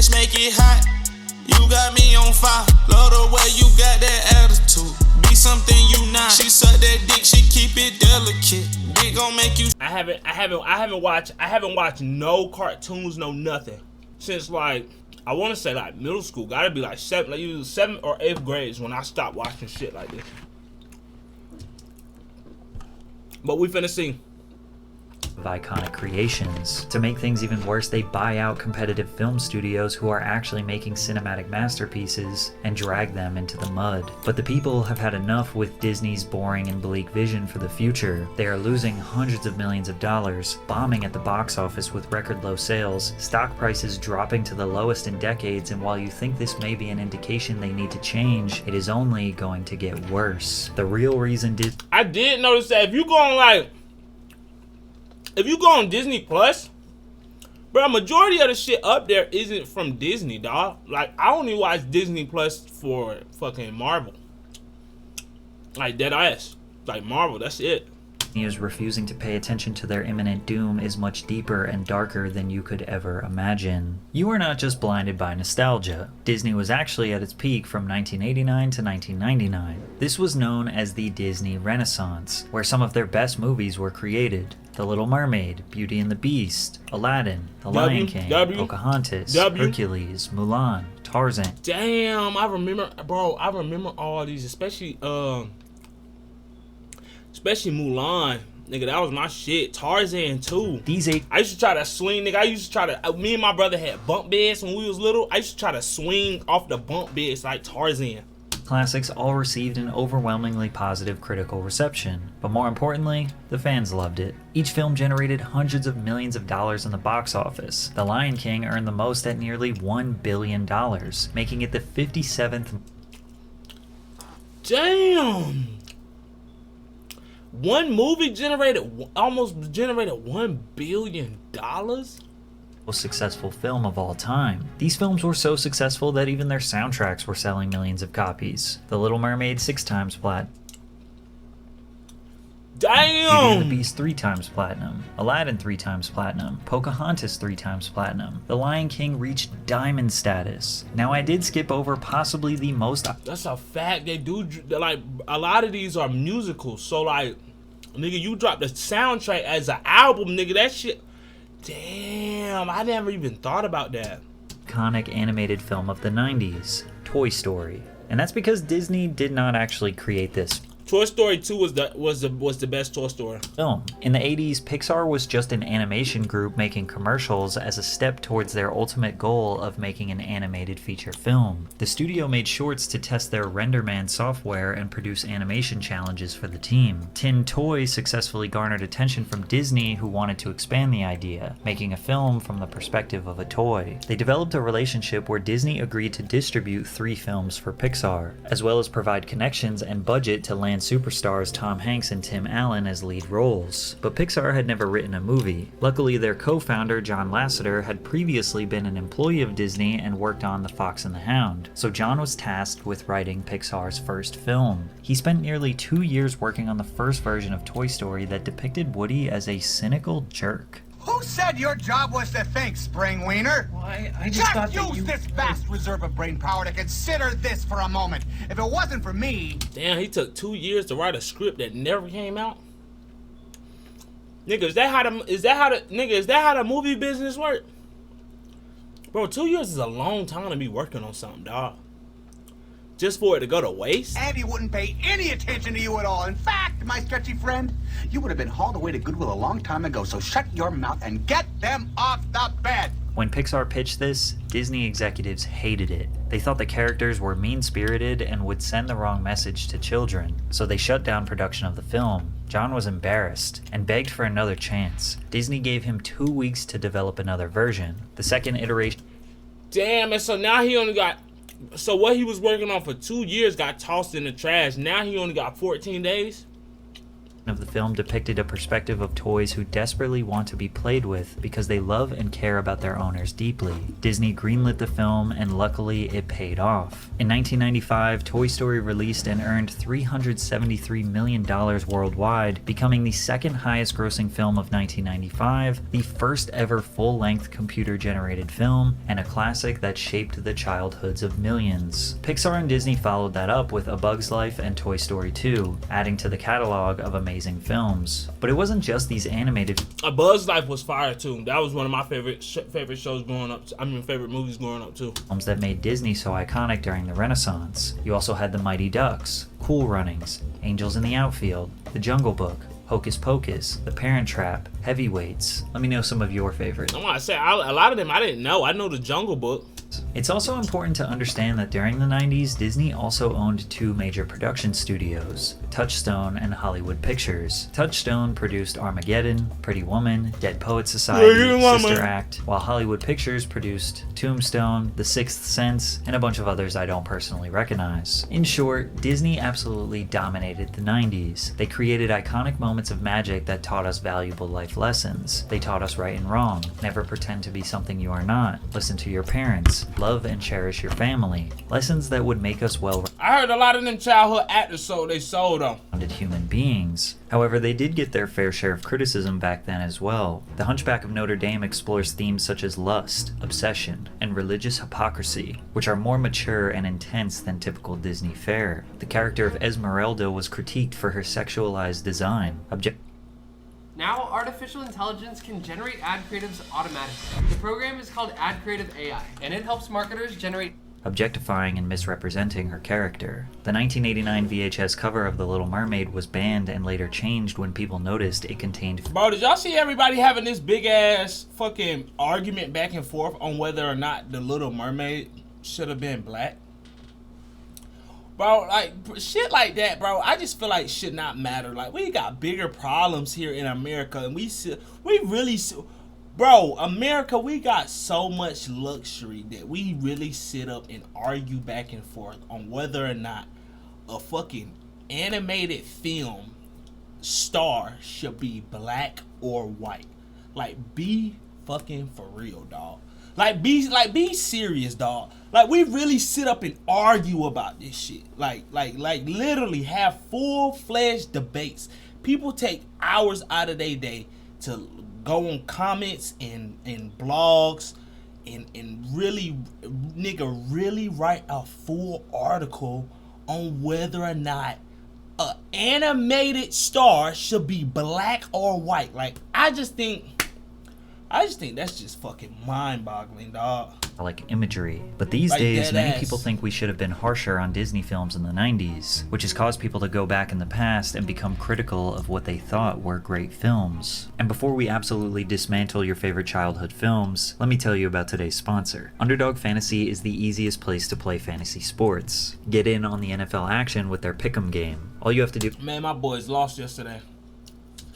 Let's make it hot. You got me on fire. Love the way you got that attitude. Be something you not. She suck that dick, she keep it delicate. Dick gon' make you. I haven't watched no cartoons, no nothing since like I want to say like middle school. Gotta be like either 7th or 8th grades when I stopped watching shit like this. But we finna see. Of iconic creations. To make things even worse, they buy out competitive film studios who are actually making cinematic masterpieces and drag them into the mud. But the people have had enough with Disney's boring and bleak vision for the future. They are losing hundreds of millions of dollars, bombing at the box office with record low sales, stock prices dropping to the lowest in decades, and while you think this may be an indication they need to change, it is only going to get worse. The real reason I did notice that if you go on Disney Plus, bro, majority of the shit up there isn't from Disney, dog. Like, I only watch Disney Plus for fucking Marvel. Like, dead ass. Like, Marvel, that's it. is refusing to pay attention to their imminent doom is much deeper and darker than you could ever imagine. You are not just blinded by nostalgia. Disney was actually at its peak from 1989 to 1999. This was known as the Disney Renaissance, where some of their best movies were created. The Little Mermaid, Beauty and the Beast, Aladdin, The Lion King, Pocahontas, Hercules, Mulan, Tarzan. Damn, I remember all these, especially Mulan. Nigga, that was my shit. Tarzan too. I used to try to swing, nigga. Me and my brother had bunk beds when we was little. I used to try to swing off the bunk beds like Tarzan. Classics all received an overwhelmingly positive critical reception, but more importantly, the fans loved it. Each film generated hundreds of millions of dollars in the box office. The Lion King earned the most at nearly $1 billion, making it the 57th. Damn! One movie almost generated $1 billion? Most successful film of all time. These films were so successful that even their soundtracks were selling millions of copies. The Little Mermaid 6 times platinum. Damn! Beauty and the Beast 3 times platinum. Aladdin 3 times platinum. Pocahontas 3 times platinum. The Lion King reached diamond status. Now I did skip over possibly the most. That's a fact. They do, like, a lot of these are musicals. So like, nigga, you drop the soundtrack as an album, nigga. That shit. Damn, I never even thought about that. Iconic animated film of the 90s, Toy Story. And that's because Disney did not actually create this. Toy Story 2 was the best Toy Story film. In the 80s, Pixar was just an animation group making commercials as a step towards their ultimate goal of making an animated feature film. The studio made shorts to test their RenderMan software and produce animation challenges for the team. Tin Toy successfully garnered attention from Disney, who wanted to expand the idea, making a film from the perspective of a toy. They developed a relationship where Disney agreed to distribute 3 films for Pixar, as well as provide connections and budget to land superstars Tom Hanks and Tim Allen as lead roles. But Pixar had never written a movie. Luckily, their co-founder John Lasseter had previously been an employee of Disney and worked on The Fox and the Hound, so John was tasked with writing Pixar's first film. He spent nearly 2 years working on the first version of Toy Story that depicted Woody as a cynical jerk. Who said your job was to think, Spring Wiener? Well, I just thought that use this vast reserve of brain power to consider this for a moment. If it wasn't for me... Damn, he took 2 years to write a script that never came out? Nigga, is that how the movie business work? Bro, 2 years is a long time to be working on something, dog. Just for it to go to waste? And he wouldn't pay any attention to you at all. In fact, my sketchy friend, you would have been hauled away to Goodwill a long time ago, so shut your mouth and get them off the bed! When Pixar pitched this, Disney executives hated it. They thought the characters were mean-spirited and would send the wrong message to children, so they shut down production of the film. John was embarrassed and begged for another chance. Disney gave him 2 weeks to develop another version. The second iteration... Damn, and so now he only got... So what he was working on for 2 years got tossed in the trash. Now he only got 14 days? of the film depicted a perspective of toys who desperately want to be played with because they love and care about their owners deeply. Disney greenlit the film, and luckily it paid off. In 1995, Toy Story released and earned $373 million worldwide, becoming the second highest grossing film of 1995, the first ever full-length computer-generated film, and a classic that shaped the childhoods of millions. Pixar and Disney followed that up with A Bug's Life and Toy Story 2, adding to the catalog of amazing films. But it wasn't just these animated A Bug's Life was fire too. That was one of my favorite shows growing up. Favorite movies growing up too. films that made Disney so iconic during the Renaissance. You also had The Mighty Ducks, Cool Runnings, Angels in the Outfield, The Jungle Book, Hocus Pocus, The Parent Trap, Heavyweights. Let me know some of your favorites. I want to say a lot of them I didn't know. I know The Jungle Book. It's also important to understand that during the 90s, Disney also owned two major production studios, Touchstone and Hollywood Pictures. Touchstone produced Armageddon, Pretty Woman, Dead Poets Society, Sister Act, while Hollywood Pictures produced Tombstone, The Sixth Sense, and a bunch of others I don't personally recognize. In short, Disney absolutely dominated the 90s. They created iconic moments of magic that taught us valuable life lessons. They taught us right and wrong, never pretend to be something you are not, listen to your parents, love and cherish your family, lessons that would make us I heard a lot of them childhood actors sold them. rounded human beings. However, they did get their fair share of criticism back then as well. The Hunchback of Notre Dame explores themes such as lust, obsession, and religious hypocrisy, which are more mature and intense than typical Disney fare. The character of Esmeralda was critiqued for her sexualized design. Now, artificial intelligence can generate ad creatives automatically. The program is called Ad Creative AI, and it helps marketers generate objectifying and misrepresenting her character. The 1989 VHS cover of The Little Mermaid was banned and later changed when people noticed it contained. Bro, did y'all see everybody having this big ass fucking argument back and forth on whether or not The Little Mermaid should have been black? Bro, like, shit like that, bro, I just feel like should not matter. Like, we got bigger problems here in America, and bro, America, we got so much luxury that we really sit up and argue back and forth on whether or not a fucking animated film star should be black or white. Like, be fucking for real, dog. Like, be serious, dog. Like, we really sit up and argue about this shit. Like literally have full-fledged debates. People take hours out of their day to go on comments and blogs and really, nigga, really write a full article on whether or not an animated star should be black or white. Like, I just think that's just fucking mind-boggling, dog. Like imagery. But these Like days, many deadass. people think we should have been harsher on Disney films in the 90s, which has caused people to go back in the past and become critical of what they thought were great films. And before we absolutely dismantle your favorite childhood films, let me tell you about today's sponsor. Underdog Fantasy is the easiest place to play fantasy sports. Get in on the NFL action with their Pick'em game. All you have to do Man, my boys lost yesterday.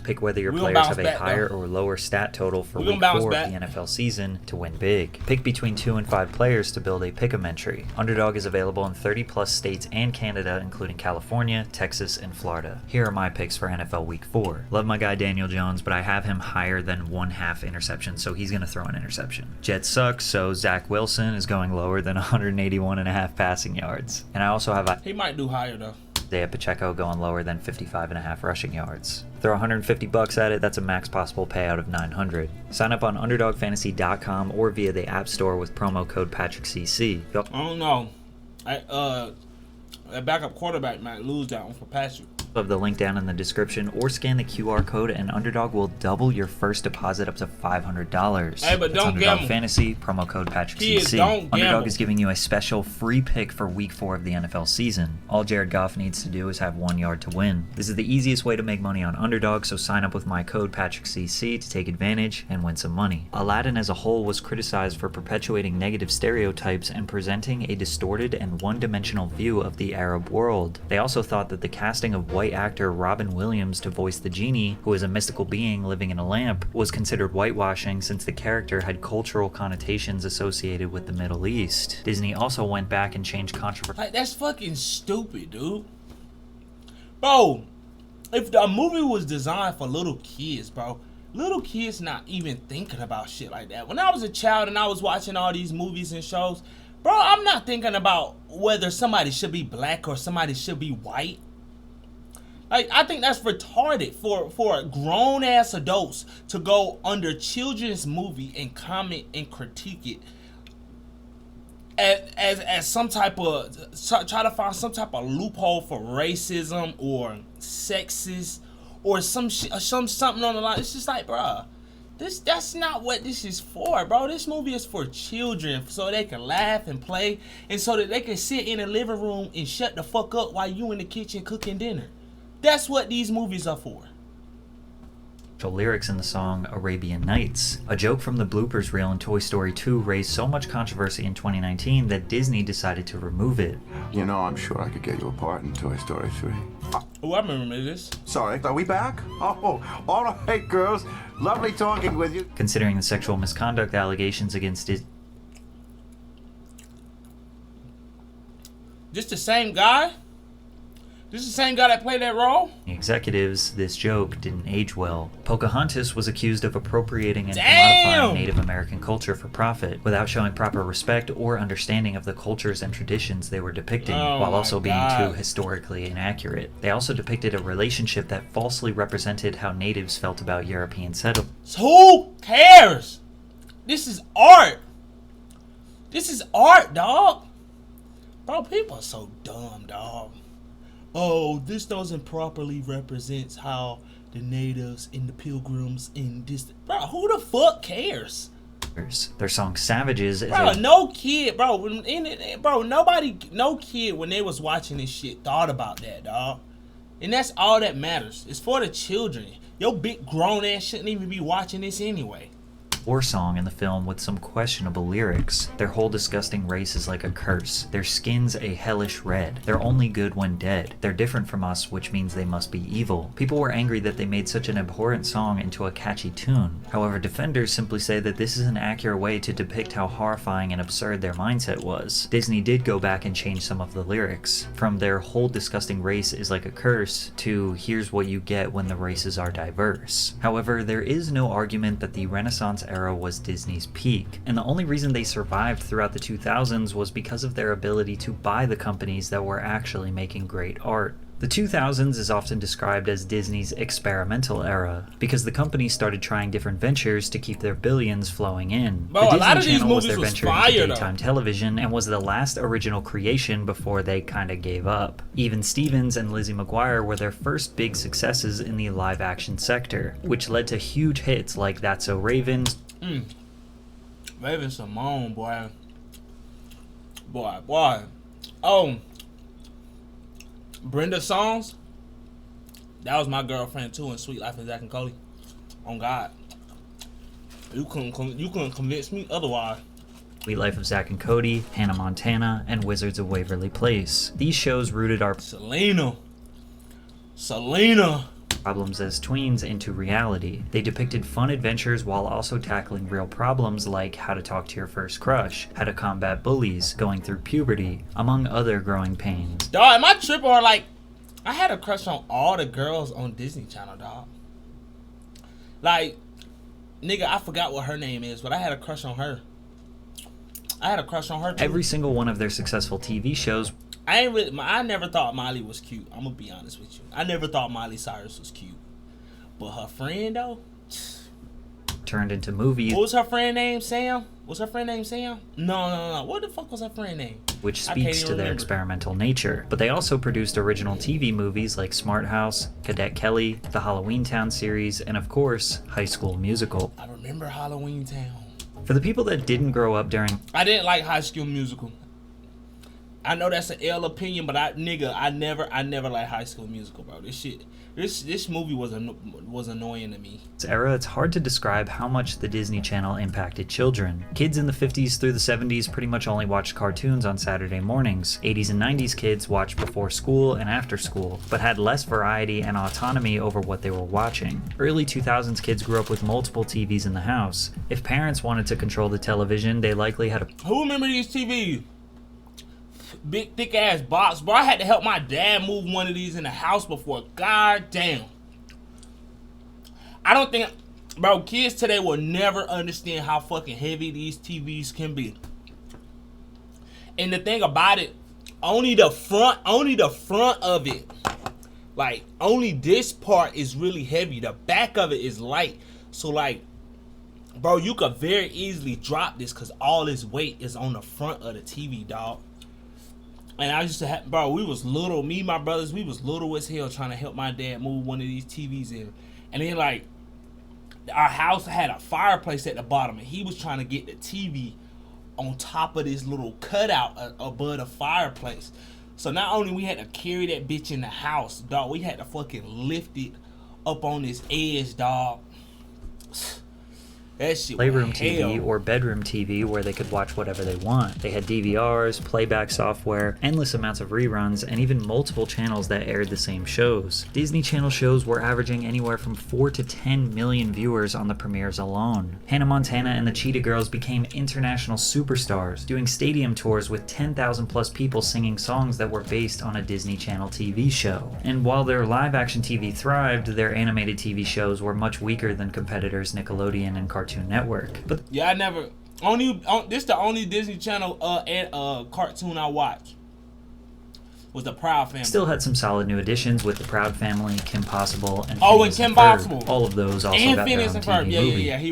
pick whether your We gonna players bounce have a back, higher though. or lower stat total for We week gonna bounce 4 back. of the NFL season to win big. Pick between 2 and 5 players to build a pick'em entry. Underdog is available in 30 plus states and Canada, including California, Texas, and Florida. Here are my picks for NFL week 4. Love my guy Daniel Jones, but I have him higher than 1/2 interception, so he's going to throw an interception. Jets suck, so Zach Wilson is going lower than 181.5 passing yards. And I also have He might do higher, though. Isaiah Pacheco going lower than 55.5 rushing yards. Throw $150 at it, that's a max possible payout of $900. Sign up on UnderdogFantasy.com or via the App Store with promo code PatrickCC. I don't know. That backup quarterback might lose that one for Patrick. Of the link down in the description or scan the QR code and Underdog will double your first deposit up to $500. Hey, but That's don't Underdog gamble. Fantasy, promo code PatrickCC. Kids, don't Underdog gamble. is giving you a special free pick for week 4 of the NFL season. All Jared Goff needs to do is have 1 yard to win. This is the easiest way to make money on Underdog, so sign up with my code PatrickCC to take advantage and win some money. Aladdin as a whole was criticized for perpetuating negative stereotypes and presenting a distorted and one-dimensional view of the Arab world. They also thought that the casting of white actor Robin Williams to voice the genie, who is a mystical being living in a lamp, was considered whitewashing since the character had cultural connotations associated with the Middle East. Disney also went back and changed controversy. Like, that's fucking stupid, dude. Bro, if the movie was designed for little kids, bro, little kids not even thinking about shit like that. When I was a child and I was watching all these movies and shows, bro, I'm not thinking about whether somebody should be black or somebody should be white. Like, I think that's retarded for grown ass adults to go under children's movie and comment and critique it as some type of, try to find some type of loophole for racism or sexist or something on the line. It's just like, bro, that's not what this is for, bro. This movie is for children so they can laugh and play and so that they can sit in the living room and shut the fuck up while you in the kitchen cooking dinner. That's what these movies are for. Lyrics in the song Arabian Nights. A joke from the bloopers reel in Toy Story 2 raised so much controversy in 2019 that Disney decided to remove it. You know, I'm sure I could get you a part in Toy Story 3. Oh, I remember this. Sorry, are we back? Oh, all right, girls. Lovely talking with you. Considering the sexual misconduct allegations against Disney. This the same guy? This is the same guy that played that role? Executives, this joke didn't age well. Pocahontas was accused of appropriating and Damn! commodifying Native American culture for profit, without showing proper respect or understanding of the cultures and traditions they were depicting, while also being too historically inaccurate. They also depicted a relationship that falsely represented how natives felt about European settlers. So who cares? This is art. This is art, dog. Bro, people are so dumb, dog. Oh, this doesn't properly represent how the natives and the pilgrims in this. Bro, who the fuck cares? Their song Savages is Bro, no kid, bro. No kid when they was watching this shit thought about that, dog. And that's all that matters. It's for the children. Your big grown ass shouldn't even be watching this anyway. war song in the film with some questionable lyrics. Their whole disgusting race is like a curse. Their skin's a hellish red. They're only good when dead. They're different from us, which means they must be evil. People were angry that they made such an abhorrent song into a catchy tune. However, defenders simply say that this is an accurate way to depict how horrifying and absurd their mindset was. Disney did go back and change some of the lyrics, from their whole disgusting race is like a curse to here's what you get when the races are diverse. However, there is no argument that the Renaissance era was Disney's peak, and the only reason they survived throughout the 2000s was because of their ability to buy the companies that were actually making great art. The 2000s is often described as Disney's experimental era, because the company started trying different ventures to keep their billions flowing in. Bro, the a Disney lot of these Channel was movies their was venture fire, into daytime television and was the last original creation before they kinda gave up. Even Stevens and Lizzie McGuire were their first big successes in the live-action sector, which led to huge hits like That's So Raven. Raven Simone, boy. Boy. Oh, Brenda Songs, that was my girlfriend too in Sweet Life of Zack and Cody. On God, you couldn't convince me otherwise. Sweet Life of Zack and Cody, Hannah Montana, and Wizards of Waverly Place. These shows rooted our Selena. problems as tweens into reality. They depicted fun adventures while also tackling real problems like how to talk to your first crush, how to combat bullies, going through puberty, among other growing pains. Dog, am I tripping or like, I had a crush on all the girls on Disney Channel, dog. Like, nigga, I forgot what her name is, but I had a crush on her. Too. Every single one of their successful TV shows I never thought Miley was cute. I'm gonna be honest with you. I never thought Miley Cyrus was cute. But her friend though, turned into movies. what was her friend name? Sam? Was her friend name Sam? No. What the fuck was her friend name? Which I can't speaks even to their remember. experimental nature. But they also produced original TV movies like Smart House, Cadet Kelly, the Halloween Town series, and of course, High School Musical. I remember Halloween Town. For the people that didn't grow up during I didn't like High School Musical. I know that's an L opinion, but I never liked High School Musical, bro. This movie was annoying to me. this era, it's hard to describe how much the Disney Channel impacted children. Kids in the 50s through the 70s pretty much only watched cartoons on Saturday mornings. 80s and 90s kids watched before school and after school, but had less variety and autonomy over what they were watching. Early 2000s kids grew up with multiple TVs in the house. If parents wanted to control the television, they likely had a Who remember these TVs? big thick ass box, bro. I had to help my dad move one of these in the house before. God damn. I don't think, bro, kids today will never understand how fucking heavy these TVs can be. And the thing about it, only the front of it, like, only this part is really heavy. The back of it is light. So, like, bro, you could very easily drop this because all this weight is on the front of the TV, dog. And I used to have, bro, we was little, me and my brothers, we was little as hell trying to help my dad move one of these TVs in. And then, like, our house had a fireplace at the bottom, and he was trying to get the TV on top of this little cutout above the fireplace. So not only we had to carry that bitch in the house, dog, we had to fucking lift it up on this edge, dog. That shit Playroom was TV hell. or bedroom TV where they could watch whatever they want. They had DVRs, playback software, endless amounts of reruns, and even multiple channels that aired the same shows. Disney Channel shows were averaging anywhere from 4 to 10 million viewers on the premieres alone. Hannah Montana and the Cheetah Girls became international superstars, doing stadium tours with 10,000 plus people singing songs that were based on a Disney Channel TV show. And while their live-action TV thrived, their animated TV shows were much weaker than competitors Nickelodeon and Cartoon Network. But Yeah, I never. This the only Disney Channel cartoon I watched. Was the Proud Family. still had some solid new additions with the Proud Family, Kim Possible, and Oh, and Phineas Kim Ferb. Possible. All of those also And got Phineas their and own Ferb. TV Yeah, movie. yeah. He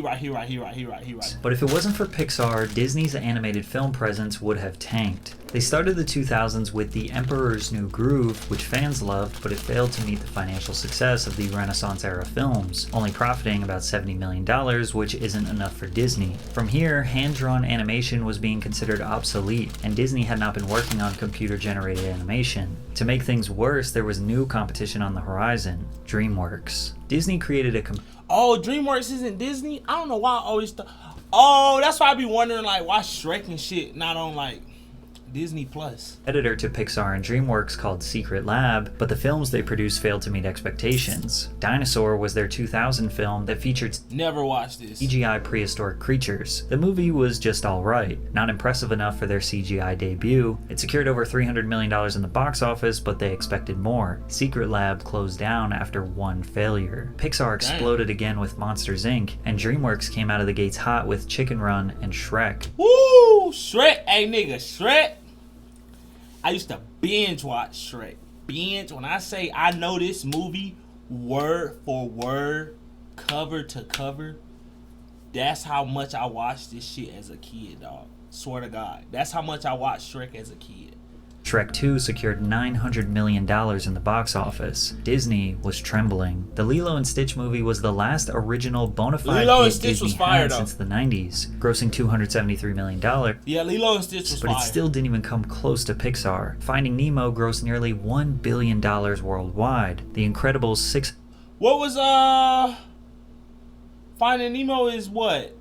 right. But if it wasn't for Pixar, Disney's animated film presence would have tanked. They started the 2000s with The Emperor's New Groove, which fans loved, but it failed to meet the financial success of the Renaissance-era films, only profiting about $70 million, which isn't enough for Disney. From here, hand-drawn animation was being considered obsolete, and Disney had not been working on computer-generated animation. To make things worse, there was new competition on the horizon, DreamWorks. Disney created a Oh, DreamWorks isn't Disney? I don't know why I always thought. Oh, that's why I be wondering, like, why Shrek and shit not on, like, Disney Plus. editor to Pixar and DreamWorks called Secret Lab, but the films they produced failed to meet expectations. Dinosaur was their 2000 film that featured Never watched this. CGI prehistoric creatures. The movie was just alright, not impressive enough for their CGI debut. It secured over $300 million in the box office, but they expected more. Secret Lab closed down after one failure. Pixar exploded again with Monsters Inc., and DreamWorks came out of the gates hot with Chicken Run and Shrek. Woo! Shrek. Hey, nigga, Shrek. I used to binge watch Shrek. Binge. When I say I know this movie word for word, cover to cover, that's how much I watched this shit as a kid, dog. Swear to God. That's how much I watched Shrek as a kid. Shrek 2 secured $900 million in the box office. Disney was trembling. The Lilo and Stitch movie was the last original bona fide Lilo and hit Stitch Disney was fire, had though. since the 90s, grossing $273 million. Yeah, Lilo and Stitch was But fire. it still didn't even come close to Pixar. Finding Nemo grossed nearly $1 billion worldwide. The Incredibles 6 What was Finding Nemo is what?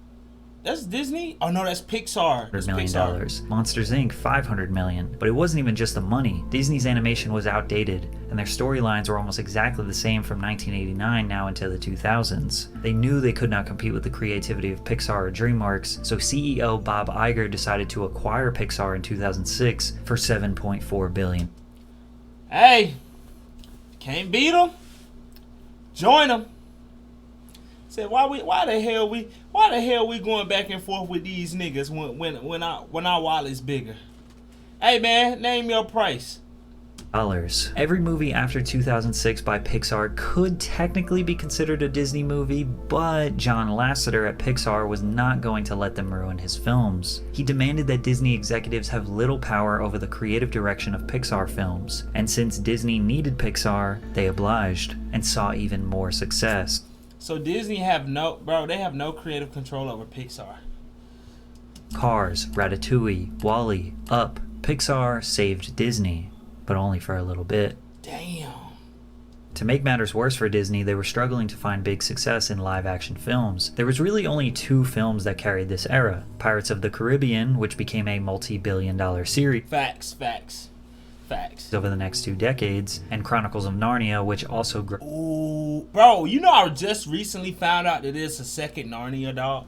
That's Disney? Oh no, that's Pixar. That's $100 Pixar. million. Monsters Inc. $500 million. But it wasn't even just the money. Disney's animation was outdated, and their storylines were almost exactly the same from 1989 now into the 2000s. They knew they could not compete with the creativity of Pixar or DreamWorks, so CEO Bob Iger decided to acquire Pixar in 2006 for $7.4 billion. Hey, can't beat them. Join them. Said why the hell we going back and forth with these niggas when our wallet's bigger? Hey man, name your price. Every movie after 2006 by Pixar could technically be considered a Disney movie, but John Lasseter at Pixar was not going to let them ruin his films. He demanded that Disney executives have little power over the creative direction of Pixar films, and since Disney needed Pixar, they obliged and saw even more success. So Disney they have no creative control over Pixar. Cars, Ratatouille, WALL-E, Up, Pixar saved Disney, but only for a little bit. Damn. To make matters worse for Disney, they were struggling to find big success in live-action films. There was really only two films that carried this era. Pirates of the Caribbean, which became a multi-billion-dollar series Facts. over the next 2 decades, and Chronicles of Narnia, which also grew. Ooh, bro, you know I just recently found out that there's a second Narnia, dog.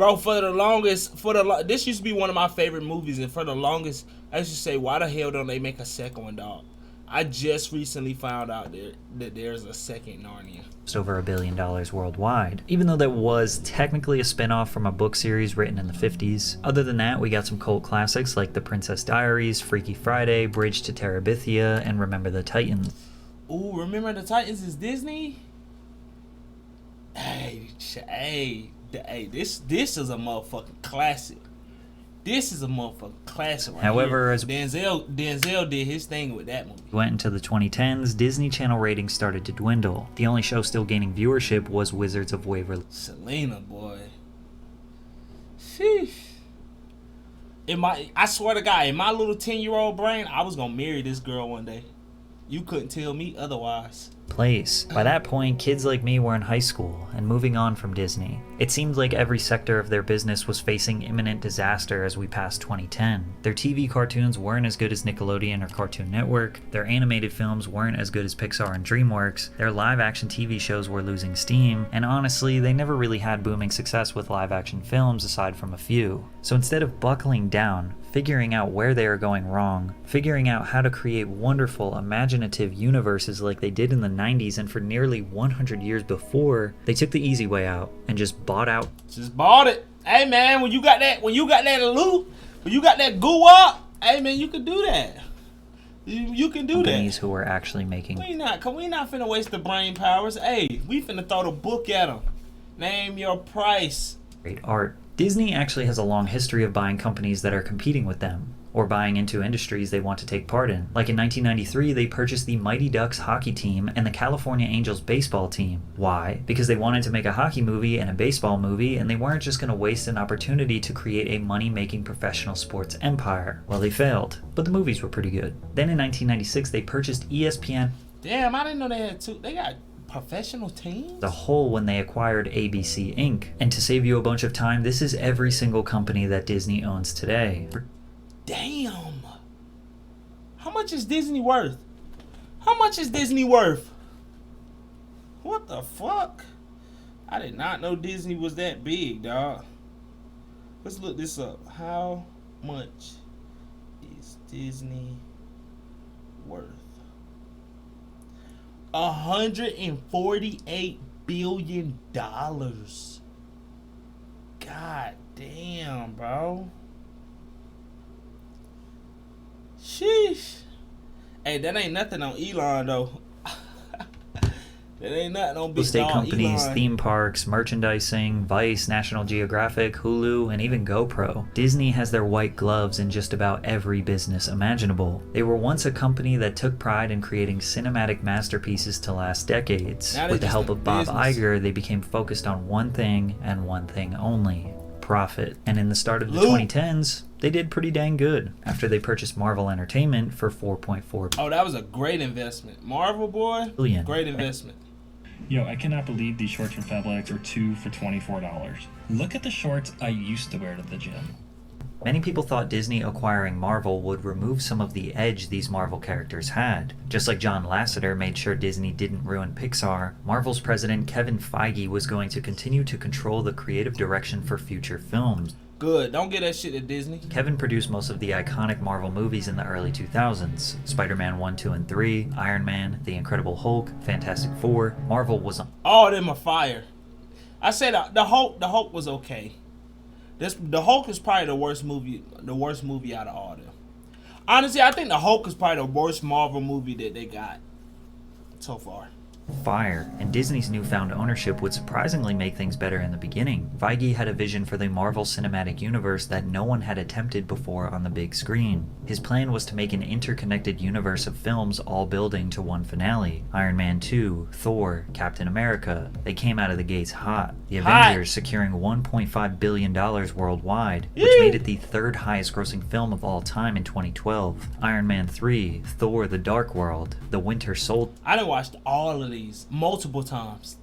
Bro, this used to be one of my favorite movies, and for the longest, I used to say, why the hell don't they make a second one, dog? I just recently found out that there's a second Narnia. Just over $1 billion worldwide, even though that was technically a spin-off from a book series written in the 50s. Other than that, we got some cult classics like The Princess Diaries, Freaky Friday, Bridge to Terabithia, and Remember the Titans. Ooh, Remember the Titans is Disney? Hey, this is a motherfucking classic. This is a motherfucking classic right However, here. as Denzel did his thing with that movie. went into the 2010s, Disney Channel ratings started to dwindle. The only show still gaining viewership was Wizards of Waverly. Selena, boy. Sheesh. I swear to God, in my little 10-year-old brain, I was gonna marry this girl one day. You couldn't tell me otherwise. Place. By that point, kids like me were in high school and moving on from Disney. It seemed like every sector of their business was facing imminent disaster as we passed 2010. Their TV cartoons weren't as good as Nickelodeon or Cartoon Network, their animated films weren't as good as Pixar and DreamWorks, their live-action TV shows were losing steam, and honestly, they never really had booming success with live-action films aside from a few. So instead of buckling down, figuring out where they are going wrong, figuring out how to create wonderful, imaginative universes like they did in the 90s and for nearly 100 years before, they took the easy way out and just bought out. Just bought it. Hey man, when you got that loot, when you got that goo up, hey man, you can do that. You can do Companies that. who were actually making We not finna waste the brain powers. Hey, we finna throw the book at them. Name your price. great art. Disney actually has a long history of buying companies that are competing with them, or buying into industries they want to take part in. Like in 1993, they purchased the Mighty Ducks hockey team and the California Angels baseball team. Why? Because they wanted to make a hockey movie and a baseball movie, and they weren't just going to waste an opportunity to create a money-making professional sports empire. Well, they failed, but the movies were pretty good. Then in 1996, they purchased ESPN Damn, I didn't know they had two. They got professional teams? the whole when they acquired ABC Inc. And to save you a bunch of time, this is every single company that Disney owns today. Damn. How much is Disney worth? How much is Disney worth? What the fuck? I did not know Disney was that big, dog. Let's look this up. How much is Disney worth? $148 billion. God damn, bro. Sheesh. Hey, that ain't nothing on Elon though. That ain't nothing on Real big estate dog companies, Elon. theme parks, merchandising, Vice, National Geographic, Hulu, and even GoPro. Disney has their white gloves in just about every business imaginable. They were once a company that took pride in creating cinematic masterpieces to last decades. Now they're With the just help a of Bob business. Iger, they became focused on one thing and one thing only: profit. And in the start of the Loot. 2010s, they did pretty dang good after they purchased Marvel Entertainment for $4.4 Oh, that was a great investment. Marvel, boy. billion. Great investment. Yo, I cannot believe these shorts from Fabletics are 2 for $24. Look at the shorts I used to wear to the gym. Many people thought Disney acquiring Marvel would remove some of the edge these Marvel characters had. Just like John Lasseter made sure Disney didn't ruin Pixar, Marvel's president Kevin Feige was going to continue to control the creative direction for future films. Good. Don't get that shit to Disney. Kevin produced most of the iconic Marvel movies in the early 2000s. Spider-Man 1, 2, and 3, Iron Man, The Incredible Hulk, Fantastic Four. Marvel was on All of them are fire. I said the Hulk was okay. The Hulk is probably the worst movie out of all of them. Honestly, I think the Hulk is probably the worst Marvel movie that they got so far. fire, and Disney's newfound ownership would surprisingly make things better in the beginning. Feige had a vision for the Marvel Cinematic Universe that no one had attempted before on the big screen. His plan was to make an interconnected universe of films all building to one finale. Iron Man 2, Thor, Captain America. They came out of the gates hot. The Avengers securing $1.5 billion worldwide, which made it the third highest grossing film of all time in 2012. Iron Man 3, Thor: The Dark World, The Winter Soldier. I done watched all of these multiple times.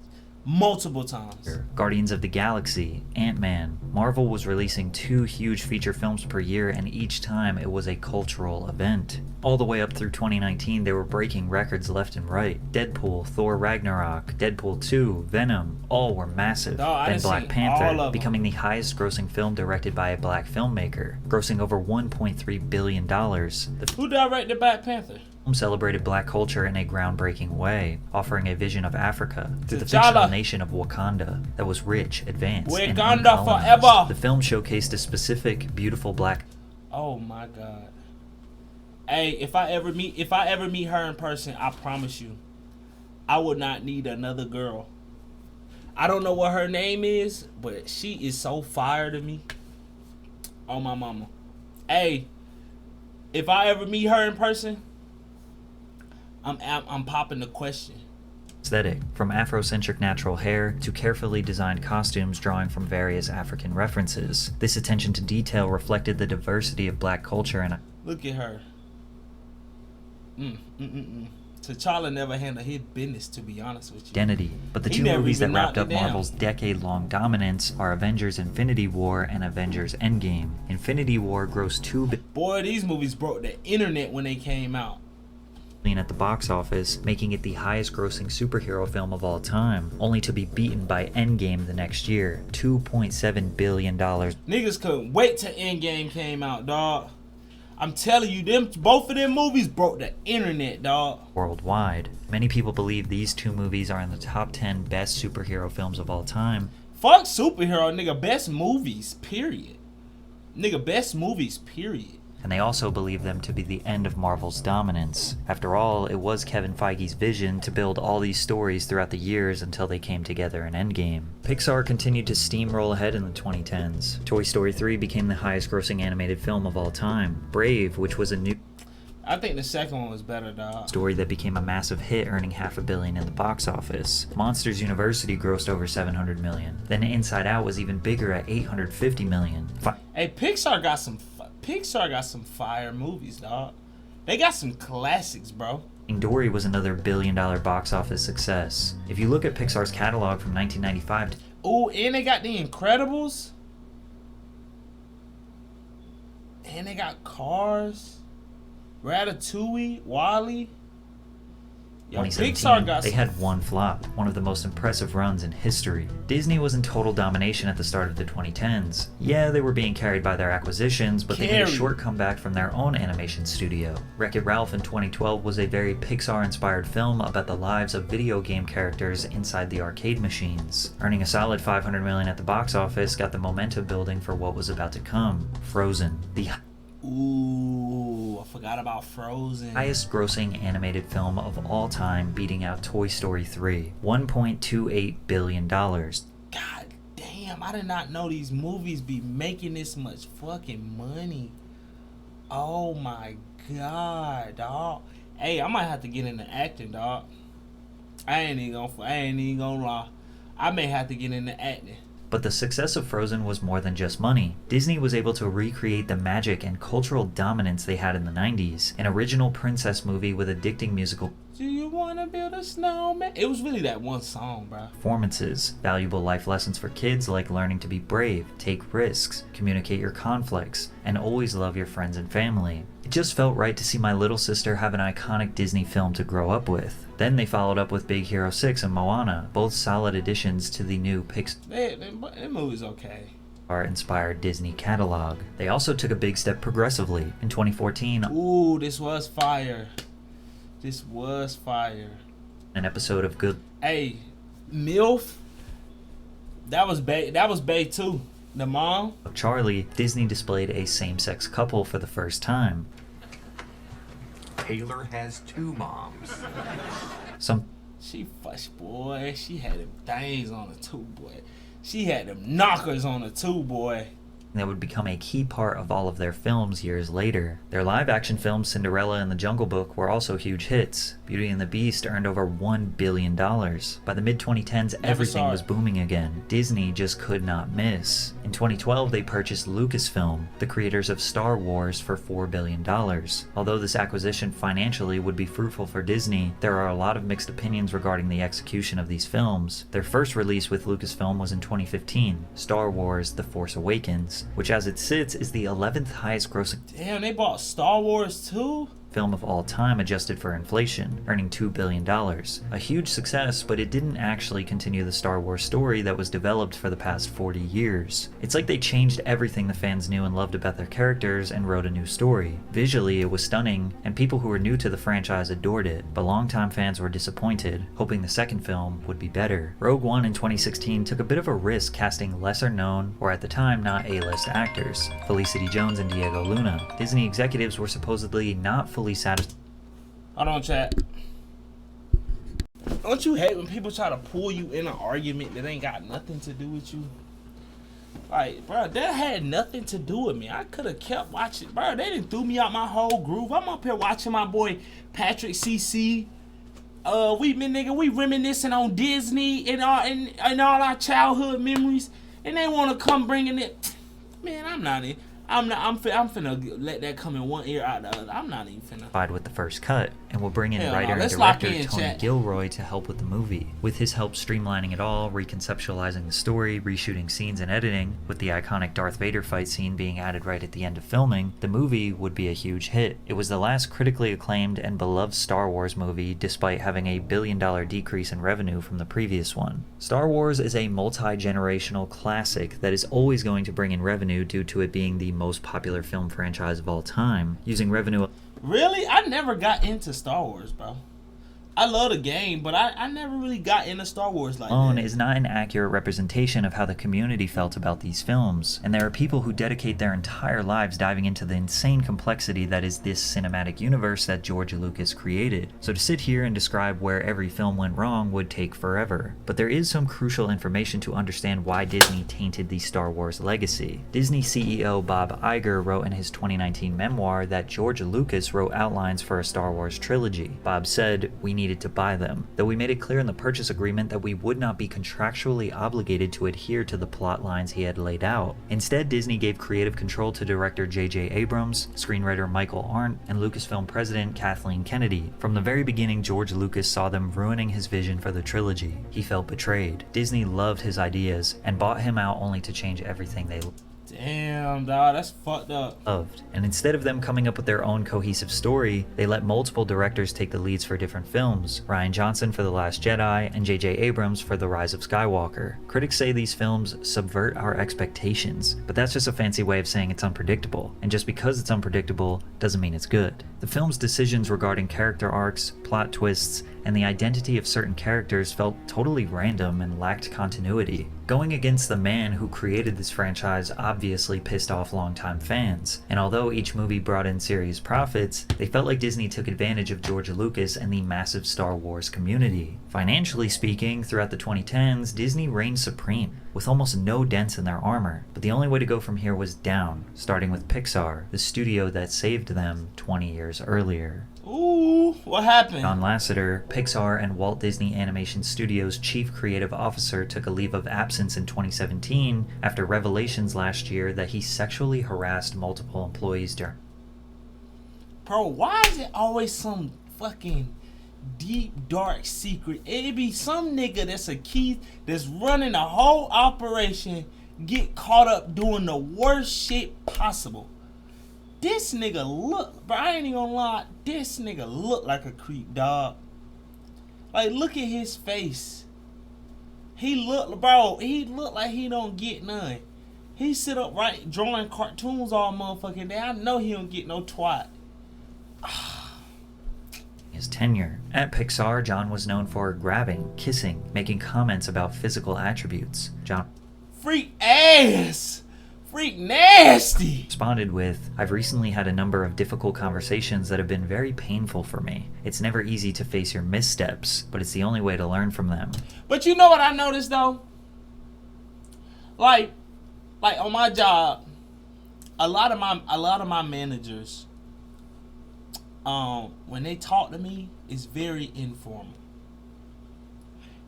multiple times. Guardians of the Galaxy, Ant-Man. Marvel was releasing 2 huge feature films per year, and each time it was a cultural event. All the way up through 2019, they were breaking records left and right. Deadpool, Thor Ragnarok, Deadpool 2, Venom, all were massive. Then Black Panther, becoming the highest grossing film directed by a black filmmaker, grossing over $1.3 billion. The Who directed Black Panther? film celebrated black culture in a groundbreaking way, offering a vision of Africa through the T'Challa. fictional nation of Wakanda that was rich, advanced, and Wakanda uncolonized. forever. The film showcased a specific, beautiful black Oh my God. Hey, if I ever meet her in person, I promise you, I would not need another girl. I don't know what her name is, but she is so fire to me. Oh my mama. Hey, if I ever meet her in person, I'm popping the question. aesthetic, from Afrocentric natural hair to carefully designed costumes drawing from various African references. This attention to detail reflected the diversity of black culture and Look at her. T'Challa never handled his business, to be honest with you. identity. But the He two never movies that even wrapped knocked up it down. Marvel's decade-long dominance are Avengers Infinity War and Avengers Endgame. Infinity War grossed $2 Boy, these movies broke the internet when they came out. billion at the box office, making it the highest-grossing superhero film of all time, only to be beaten by Endgame the next year, $2.7 billion Niggas couldn't wait till Endgame came out, dog. I'm telling you, both of them movies broke the internet, dog. worldwide. Many people believe these two movies are in the top 10 best superhero films of all time. Fuck superhero, nigga. Best movies, period. Nigga, best movies, period. And they also believe them to be the end of Marvel's dominance. After all, it was Kevin Feige's vision to build all these stories throughout the years until they came together in Endgame. Pixar continued to steamroll ahead in the 2010s. Toy Story 3 became the highest grossing animated film of all time. Brave, which was a new I think the second one was better, dog. story that became a massive hit, earning $500 million in the box office. Monsters University grossed over $700 million. Then Inside Out was even bigger at $850 million. Hey, Pixar got some fire movies, dog. They got some classics, bro. Finding Dory was another billion-dollar box office success. If you look at Pixar's catalog from 1995 to Ooh, and they got The Incredibles. And they got Cars. Ratatouille, Wall-E. Yo, 2017, Pixar got they some had one flop, one of the most impressive runs in history. Disney was in total domination at the start of the 2010s. Yeah, they were being carried by their acquisitions, but they made a Carried. short comeback from their own animation studio. Wreck-It Ralph in 2012 was a very Pixar-inspired film about the lives of video game characters inside the arcade machines. Earning a solid $500 million at the box office got the momentum building for what was about to come. Frozen, the Ooh, I forgot about Frozen. highest grossing animated film of all time, beating out Toy Story 3, $1.28 billion. God damn, I did not know these movies be making this much fucking money. Oh my god, dog. Hey, I might have to get into acting, dog. I ain't even gonna lie. I may have to get into acting. But the success of Frozen was more than just money. Disney was able to recreate the magic and cultural dominance they had in the 90s. An original princess movie with addicting musical Do you wanna build a snowman? It was really that one song, bro. performances, valuable life lessons for kids like learning to be brave, take risks, communicate your conflicts, and always love your friends and family. It just felt right to see my little sister have an iconic Disney film to grow up with. Then they followed up with Big Hero 6 and Moana, both solid additions to the new That movie's okay. Pixar-inspired Disney catalog. They also took a big step progressively. In 2014, Ooh, this was fire. This was fire. an episode of Good Hey, MILF. That was Bay too. The mom. Luck Charlie, Disney displayed a same-sex couple for the first time. Taylor has two moms. Some She fush, boy. She had them things on her too, boy. She had them knockers on her too, boy. that would become a key part of all of their films years later. Their live-action films Cinderella and The Jungle Book were also huge hits. Beauty and the Beast earned over $1 billion. By the mid-2010s, everything was booming again. Disney just could not miss. In 2012, they purchased Lucasfilm, the creators of Star Wars, for $4 billion. Although this acquisition financially would be fruitful for Disney, there are a lot of mixed opinions regarding the execution of these films. Their first release with Lucasfilm was in 2015, Star Wars The Force Awakens, which as it sits is the 11th highest grossing Damn, they bought Star Wars too? film of all time adjusted for inflation, earning $2 billion. A huge success, but it didn't actually continue the Star Wars story that was developed for the past 40 years. It's like they changed everything the fans knew and loved about their characters and wrote a new story. Visually, it was stunning, and people who were new to the franchise adored it, but longtime fans were disappointed, hoping the second film would be better. Rogue One in 2016 took a bit of a risk casting lesser known, or at the time not A-list actors, Felicity Jones and Diego Luna. Disney executives were supposedly not fully satisfied. Hold on, chat. Don't you hate when people try to pull you in an argument that ain't got nothing to do with you? Like, bro, that had nothing to do with me. I could have kept watching. Bro, they done threw me out my whole groove. I'm up here watching my boy Patrick CC. We reminiscing on Disney and all our childhood memories, and they want to come bringing it. Man, I'm finna let that come in one ear out the other. I'm not even finna. With the first cut, and will bring in writer and let's lock director in, Tony chat. Gilroy to help with the movie. With his help streamlining it all, reconceptualizing the story, reshooting scenes and editing, with the iconic Darth Vader fight scene being added right at the end of filming, the movie would be a huge hit. It was the last critically acclaimed and beloved Star Wars movie, despite having a $1 billion decrease in revenue from the previous one. Star Wars is a multi-generational classic that is always going to bring in revenue due to it being the most popular film franchise of all time, using revenue. Really? I never got into Star Wars, bro. I love the game, but I never really got into Star Wars like that. Is not an accurate representation of how the community felt about these films, and there are people who dedicate their entire lives diving into the insane complexity that is this cinematic universe that George Lucas created. So to sit here and describe where every film went wrong would take forever. But there is some crucial information to understand why Disney tainted the Star Wars legacy. Disney CEO Bob Iger wrote in his 2019 memoir that George Lucas wrote outlines for a Star Wars trilogy. Bob said, "We needed to buy them, though we made it clear in the purchase agreement that we would not be contractually obligated to adhere to the plot lines he had laid out. Instead, Disney gave creative control to director J.J. Abrams, screenwriter Michael Arndt, and Lucasfilm president Kathleen Kennedy. From the very beginning, George Lucas saw them ruining his vision for the trilogy. He felt betrayed. Disney loved his ideas and bought him out only to change everything they Damn, dog, that's fucked up. loved. And instead of them coming up with their own cohesive story, they let multiple directors take the leads for different films. Rian Johnson for The Last Jedi and J.J. Abrams for The Rise of Skywalker. Critics say these films subvert our expectations, but that's just a fancy way of saying it's unpredictable. And just because it's unpredictable doesn't mean it's good. The film's decisions regarding character arcs, plot twists, and the identity of certain characters felt totally random and lacked continuity. Going against the man who created this franchise obviously pissed off longtime fans, and although each movie brought in serious profits, they felt like Disney took advantage of George Lucas and the massive Star Wars community. Financially speaking, throughout the 2010s, Disney reigned supreme, with almost no dents in their armor, but the only way to go from here was down, starting with Pixar, the studio that saved them 20 years earlier. Ooh, what happened? John Lasseter, Pixar and Walt Disney Animation Studios' chief creative officer, took a leave of absence in 2017 after revelations last year that he sexually harassed multiple employees during. Bro, why is it always some fucking deep, dark secret? It be some nigga that's a key that's running the whole operation get caught up doing the worst shit possible. This nigga look, bro, I ain't even gonna lie, this nigga look like a creep, dog. Like, look at his face. He look like he don't get none. He sit up right drawing cartoons all motherfucking day. I know he don't get no twat. His tenure. At Pixar, John was known for grabbing, kissing, making comments about physical attributes. John Freak ass! Freak nasty! responded with, "I've recently had a number of difficult conversations that have been very painful for me. It's never easy to face your missteps, but it's the only way to learn from them." But you know what I noticed though? Like on my job, a lot of my managers, when they talk to me, it's very informal.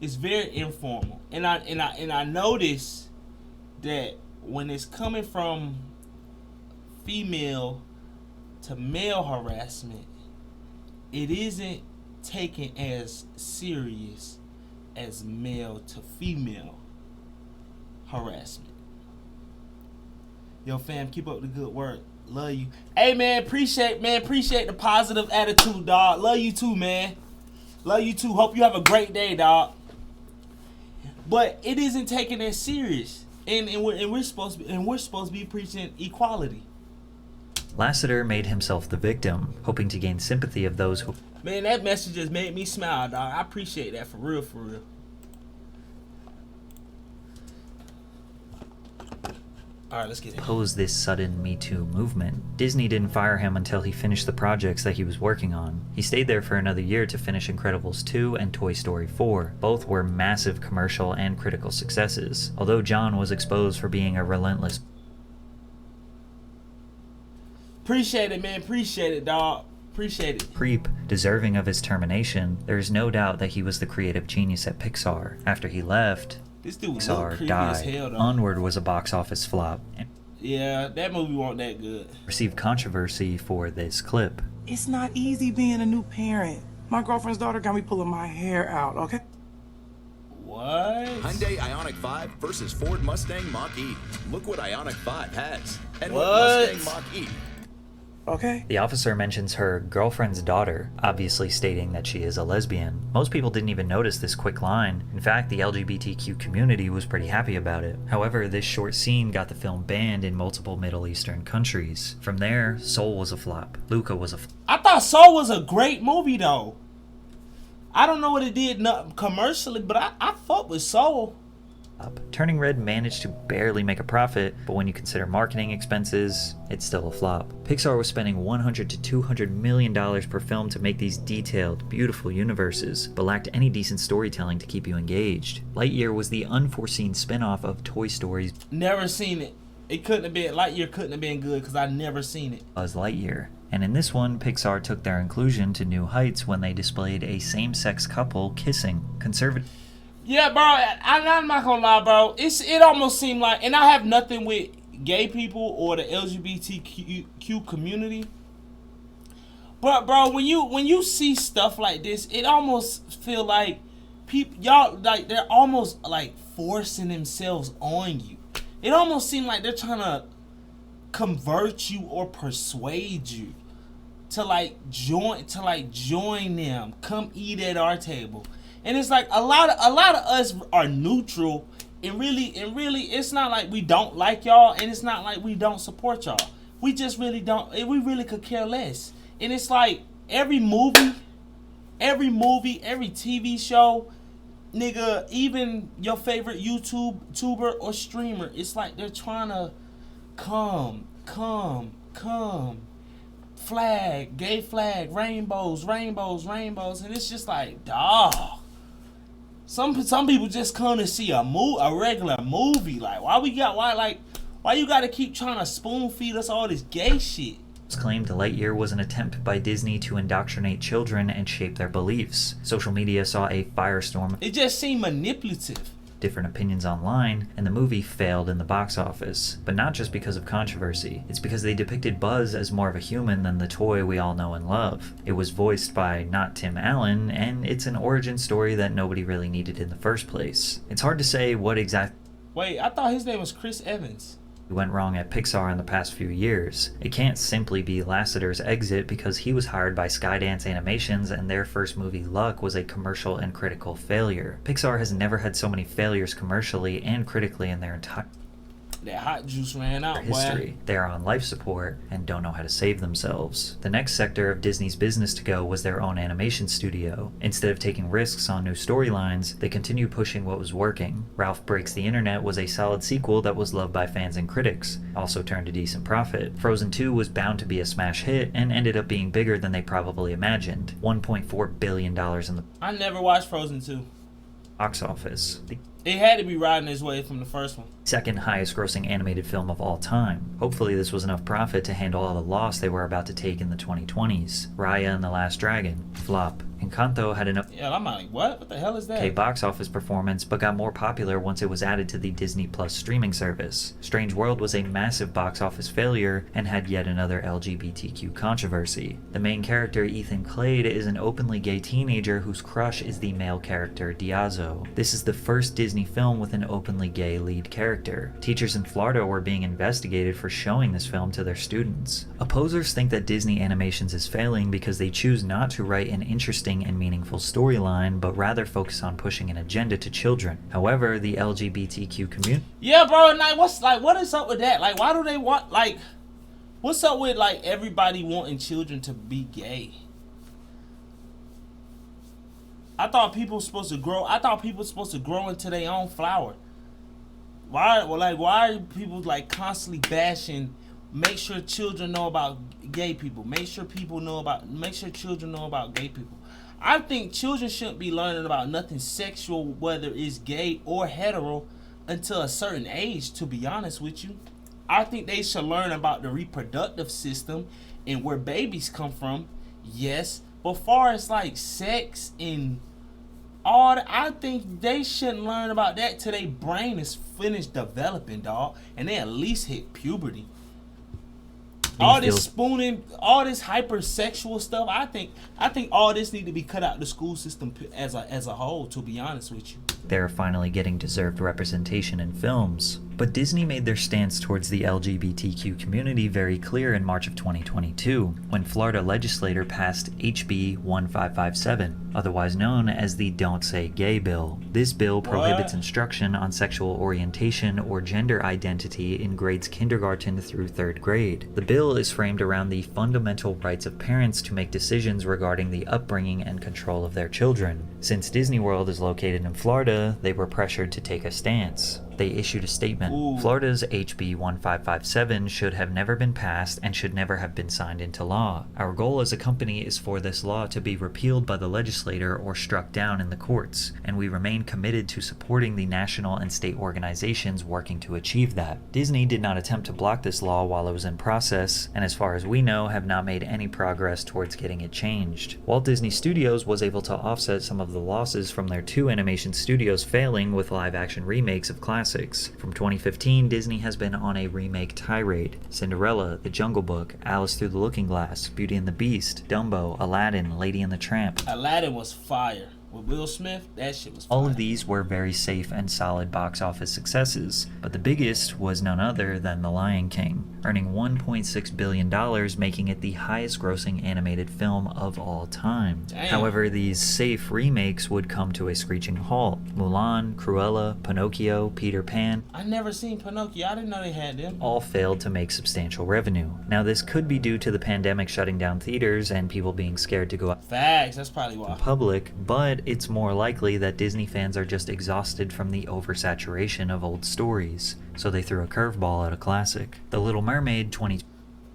It's very informal, and I notice that when it's coming from female to male harassment, it isn't taken as serious as male to female harassment. Yo, fam, keep up the good work. Love you. Hey, man, appreciate the positive attitude, dog. Love you too, man. Love you too. Hope you have a great day, dog. But it isn't taken as serious, and we're supposed to be preaching equality. Lasseter made himself the victim, hoping to gain sympathy of those who Man, that message just made me smile, dog. I appreciate that for real, for real. All right, let's get it. opposed this sudden Me Too movement. Disney didn't fire him until he finished the projects that he was working on. He stayed there for another year to finish Incredibles 2 and Toy Story 4. Both were massive commercial and critical successes, although John was exposed for being a relentless Appreciate it, man. Appreciate it, dog. Appreciate it. creep, deserving of his termination. There is no doubt that he was the creative genius at Pixar. After he left, This dude was Pixar creepy as died. hell, though. Onward was a box office flop and Yeah, that movie wasn't that good. received controversy for this clip. It's not easy being a new parent. My girlfriend's daughter got me pulling my hair out, okay? What? Hyundai Ioniq 5 versus Ford Mustang Mach-E. Look what Ioniq 5 has. And What? what Mustang Mach-E. Okay? The officer mentions her girlfriend's daughter, obviously stating that she is a lesbian. Most people didn't even notice this quick line. In fact, the LGBTQ community was pretty happy about it. However, this short scene got the film banned in multiple Middle Eastern countries. From there, Soul was a flop. Luca was a flop. I thought Soul was a great movie, though. I don't know what it did commercially, but I fuck with Soul. Turning Red managed to barely make a profit, but when you consider marketing expenses, it's still a flop. Pixar was spending $100 to $200 million per film to make these detailed, beautiful universes, but lacked any decent storytelling to keep you engaged. Lightyear was the unforeseen spin-off of Toy Story's Never seen it. It couldn't have been, Lightyear couldn't have been good because I never seen it. Buzz Lightyear. And in this one, Pixar took their inclusion to new heights when they displayed a same-sex couple kissing. Conservative Yeah, bro, I'm not gonna lie, bro. It almost seemed like, and I have nothing with gay people or the LGBTQ community, but bro, when you see stuff like this, it almost feel like y'all like they're almost like forcing themselves on you. It almost seems like they're trying to convert you or persuade you to join them. Come eat at our table. And it's like a lot of us are neutral, and really it's not like we don't like y'all, and it's not like we don't support y'all. We just really don't. We really could care less. And it's like every movie, every TV show, nigga, even your favorite YouTuber or streamer, it's like they're trying to come, flag, gay flag, rainbows, and it's just like, dawg. Some people just come to see a regular movie. Like, why you gotta keep trying to spoon feed us all this gay shit? claimed Lightyear was an attempt by Disney to indoctrinate children and shape their beliefs. Social media saw a firestorm. It just seemed manipulative. Different opinions online, and the movie failed in the box office. But not just because of controversy. It's because they depicted Buzz as more of a human than the toy we all know and love. It was voiced by not Tim Allen, and it's an origin story that nobody really needed in the first place. It's hard to say what exactly Wait, I thought his name was Chris Evans. went wrong at Pixar in the past few years. It can't simply be Lasseter's exit because he was hired by Skydance Animations and their first movie, Luck, was a commercial and critical failure. Pixar has never had so many failures commercially and critically in their entire That hot juice ran out, history. boy. They are on life support and don't know how to save themselves. The next sector of Disney's business to go was their own animation studio. Instead of taking risks on new storylines, they continued pushing what was working. Ralph Breaks the Internet was a solid sequel that was loved by fans and critics, also turned a decent profit. Frozen 2 was bound to be a smash hit and ended up being bigger than they probably imagined. $1.4 billion in the I never watched Frozen 2. box office. It had to be riding its way from the first one. Second highest grossing animated film of all time. Hopefully this was enough profit to handle all the loss they were about to take in the 2020s. Raya and the Last Dragon, flop. Encanto had an Yeah, I'm like, what the hell is that? okay box office performance, but got more popular once it was added to the Disney Plus streaming service. Strange World was a massive box office failure and had yet another LGBTQ controversy. The main character, Ethan Clade, is an openly gay teenager whose crush is the male character Diazo. This is the first Disney film with an openly gay lead character. Teachers in Florida were being investigated for showing this film to their students. Opposers think that Disney Animations is failing because they choose not to write an interesting and meaningful storyline, but rather focus on pushing an agenda to children. However, the LGBTQ community... Yeah, bro, and what is up with that? Like, why do they want, like, what's up with, like, everybody wanting children to be gay? I thought people were supposed to grow into their own flower. Why are people, like, constantly bashing, make sure children know about gay people, make sure children know about gay people? I think children shouldn't be learning about nothing sexual, whether it's gay or hetero, until a certain age, to be honest with you. I think they should learn about the reproductive system and where babies come from, yes. But far as like sex and all that, I think they shouldn't learn about that till their brain is finished developing, dog. And they at least hit puberty. All this spooning, all this hypersexual stuff, I think all this need to be cut out of the school system as a whole, to be honest with you. They're finally getting deserved representation in films. But Disney made their stance towards the LGBTQ community very clear in March of 2022, when Florida legislator passed HB 1557, otherwise known as the Don't Say Gay Bill. This bill prohibits instruction on sexual orientation or gender identity in grades kindergarten through 3rd grade. The bill is framed around the fundamental rights of parents to make decisions regarding the upbringing and control of their children. Since Disney World is located in Florida, they were pressured to take a stance. They issued a statement. Florida's HB 1557 should have never been passed and should never have been signed into law. Our goal as a company is for this law to be repealed by the legislature or struck down in the courts, and we remain committed to supporting the national and state organizations working to achieve that. Disney did not attempt to block this law while it was in process, and as far as we know, have not made any progress towards getting it changed. Walt Disney Studios was able to offset some of the losses from their 2 animation studios failing with live-action remakes of classics. From 2015, Disney has been on a remake tirade. Cinderella, The Jungle Book, Alice Through the Looking Glass, Beauty and the Beast, Dumbo, Aladdin, Lady and the Tramp. Aladdin was fire. With Will Smith, that shit was fire. All of these were very safe and solid box office successes, but the biggest was none other than The Lion King, earning $1.6 billion, making it the highest grossing animated film of all time. Damn. However, these safe remakes would come to a screeching halt. Mulan, Cruella, Pinocchio, Peter Pan, I never seen Pinocchio. I didn't know they had them. all failed to make substantial revenue. Now this could be due to the pandemic shutting down theaters and people being scared to go out Facts, that's probably why. in public, but it's more likely that Disney fans are just exhausted from the oversaturation of old stories, so they threw a curveball at a classic. The Little Mermaid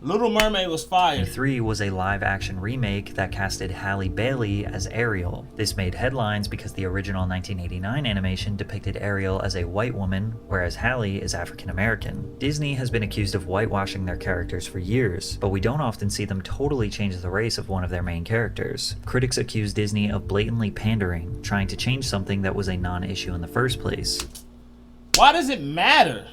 Little Mermaid was fire. 2023 was a live-action remake that casted Halle Bailey as Ariel. This made headlines because the original 1989 animation depicted Ariel as a white woman, whereas Halle is African American. Disney has been accused of whitewashing their characters for years, but we don't often see them totally change the race of one of their main characters. Critics accuse Disney of blatantly pandering, trying to change something that was a non-issue in the first place. Why does it matter?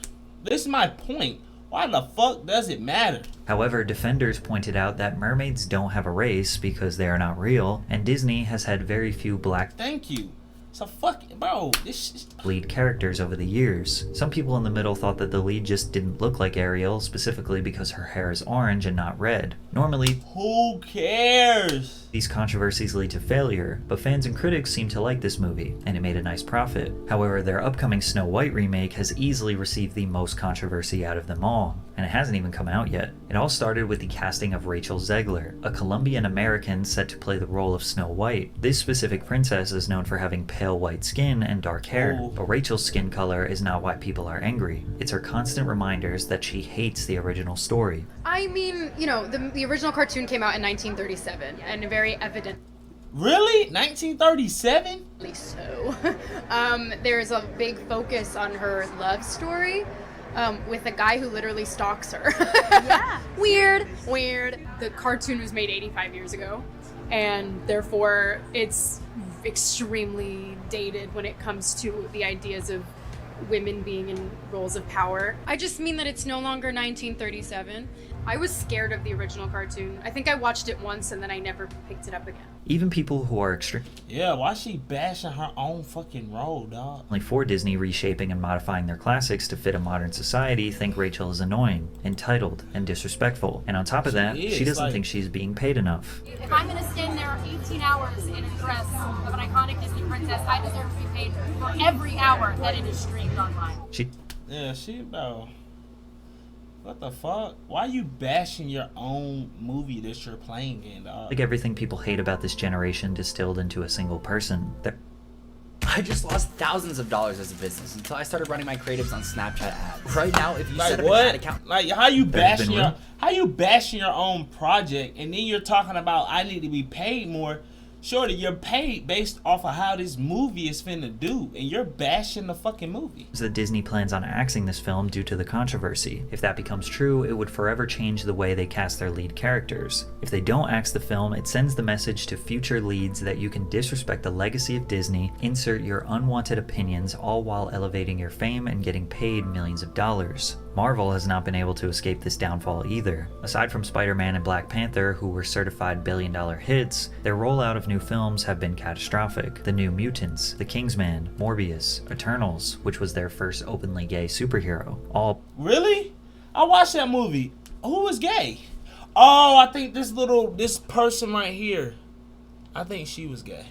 This is my point. Why the fuck does it matter? However, defenders pointed out that mermaids don't have a race because they are not real, and Disney has had very few black Thank you. So fucking, bro, this lead characters over the years. Some people in the middle thought that the lead just didn't look like Ariel, specifically because her hair is orange and not red. Normally, who cares? these controversies lead to failure, but fans and critics seem to like this movie, and it made a nice profit. However, their upcoming Snow White remake has easily received the most controversy out of them all, and it hasn't even come out yet. It all started with the casting of Rachel Zegler, a Colombian American set to play the role of Snow White. This specific princess is known for having pale white skin and dark hair, but Rachel's skin color is not why people are angry. It's her constant reminders that she hates the original story. I mean, you know, the original cartoon came out in 1937, and very evident. Really? 1937? So, there's a big focus on her love story with a guy who literally stalks her. Yeah. Weird. The cartoon was made 85 years ago, and therefore it's extremely dated when it comes to the ideas of women being in roles of power. I just mean that it's no longer 1937. I was scared of the original cartoon. I think I watched it once and then I never picked it up again. Even people who are Yeah, why she bashing her own fucking role, dog? extremely for Disney reshaping and modifying their classics to fit a modern society think Rachel is annoying, entitled, and disrespectful. And on top of that, she doesn't think she's being paid enough. If I'm gonna stand there 18 hours in a dress of an iconic Disney princess, I deserve to be paid for every hour that it is streamed online. Bro. What the fuck? Why are you bashing your own movie that you're playing in, dog? Like everything people hate about this generation distilled into a single person. I just lost thousands of dollars as a business until I started running my creatives on Snapchat ads. Right now, if you like set up what? an ad account, like how you bashing your own project, and then you're talking about I need to be paid more. Shorty, you're paid based off of how this movie is finna do, and you're bashing the fucking movie. That Disney plans on axing this film due to the controversy. If that becomes true, it would forever change the way they cast their lead characters. If they don't axe the film, it sends the message to future leads that you can disrespect the legacy of Disney, insert your unwanted opinions, all while elevating your fame and getting paid millions of dollars. Marvel has not been able to escape this downfall either. Aside from Spider-Man and Black Panther, who were certified billion-dollar hits, their rollout of new films have been catastrophic. The New Mutants, The Kingsman, Morbius, Eternals, which was their first openly gay superhero, all... Really? I watched that movie. Who was gay? Oh, I think this person right here. I think she was gay.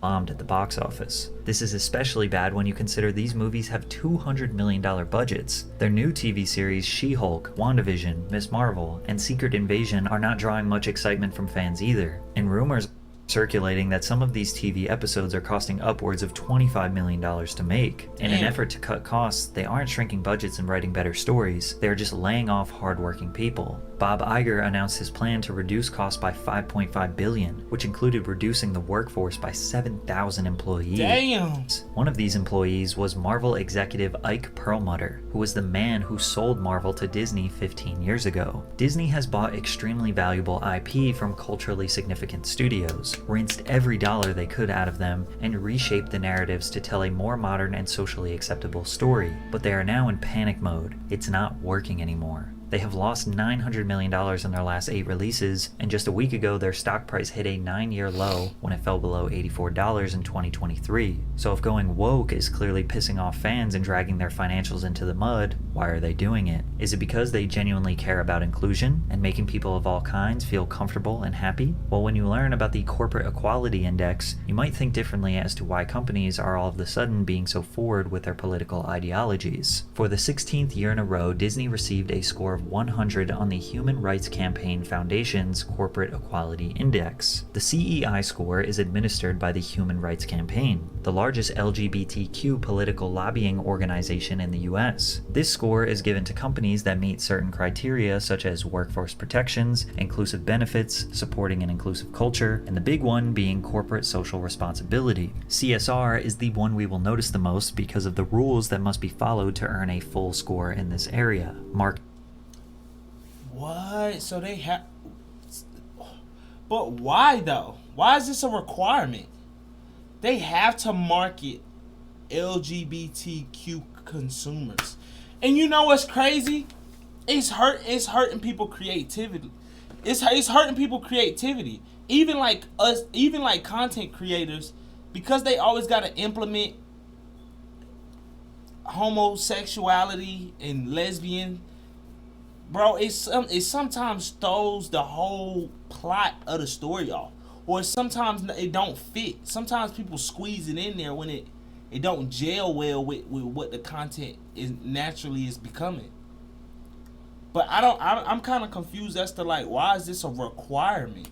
Bombed at the box office. This is especially bad when you consider these movies have $200 million budgets. Their new TV series She-Hulk, WandaVision, Ms. Marvel, and Secret Invasion are not drawing much excitement from fans either. And rumors circulating that some of these TV episodes are costing upwards of $25 million to make. In an effort to cut costs, they aren't shrinking budgets and writing better stories, they're just laying off hardworking people. Bob Iger announced his plan to reduce costs by $5.5 billion, which included reducing the workforce by 7,000 employees. Damn! One of these employees was Marvel executive Ike Perlmutter, who was the man who sold Marvel to Disney 15 years ago. Disney has bought extremely valuable IP from culturally significant studios, rinsed every dollar they could out of them, and reshaped the narratives to tell a more modern and socially acceptable story. But they are now in panic mode. It's not working anymore. They have lost $900 million in their last 8 releases, and just a week ago their stock price hit a 9-year low when it fell below $84 in 2023. So if going woke is clearly pissing off fans and dragging their financials into the mud, why are they doing it? Is it because they genuinely care about inclusion and making people of all kinds feel comfortable and happy? Well, when you learn about the Corporate Equality Index, you might think differently as to why companies are all of a sudden being so forward with their political ideologies. For the 16th year in a row, Disney received a score of 100 on the Human Rights Campaign Foundation's Corporate Equality Index. The CEI score is administered by the Human Rights Campaign, the largest LGBTQ political lobbying organization in the US. This score is given to companies that meet certain criteria such as workforce protections, inclusive benefits, supporting an inclusive culture, and the big one being corporate social responsibility. CSR is the one we will notice the most because of the rules that must be followed to earn a full score in this area. What? So they have... But why though? Why is this a requirement? They have to market LGBTQ consumers. And you know what's crazy? It's hurting people creativity. It's hurting people creativity. Even like us, even like content creators, because they always got to implement homosexuality and lesbian. Bro, it sometimes throws the whole plot of the story off. Or sometimes it don't fit. Sometimes people squeeze it in there when it don't gel well with what the content is naturally is becoming. But I'm kind of confused as to like, why is this a requirement?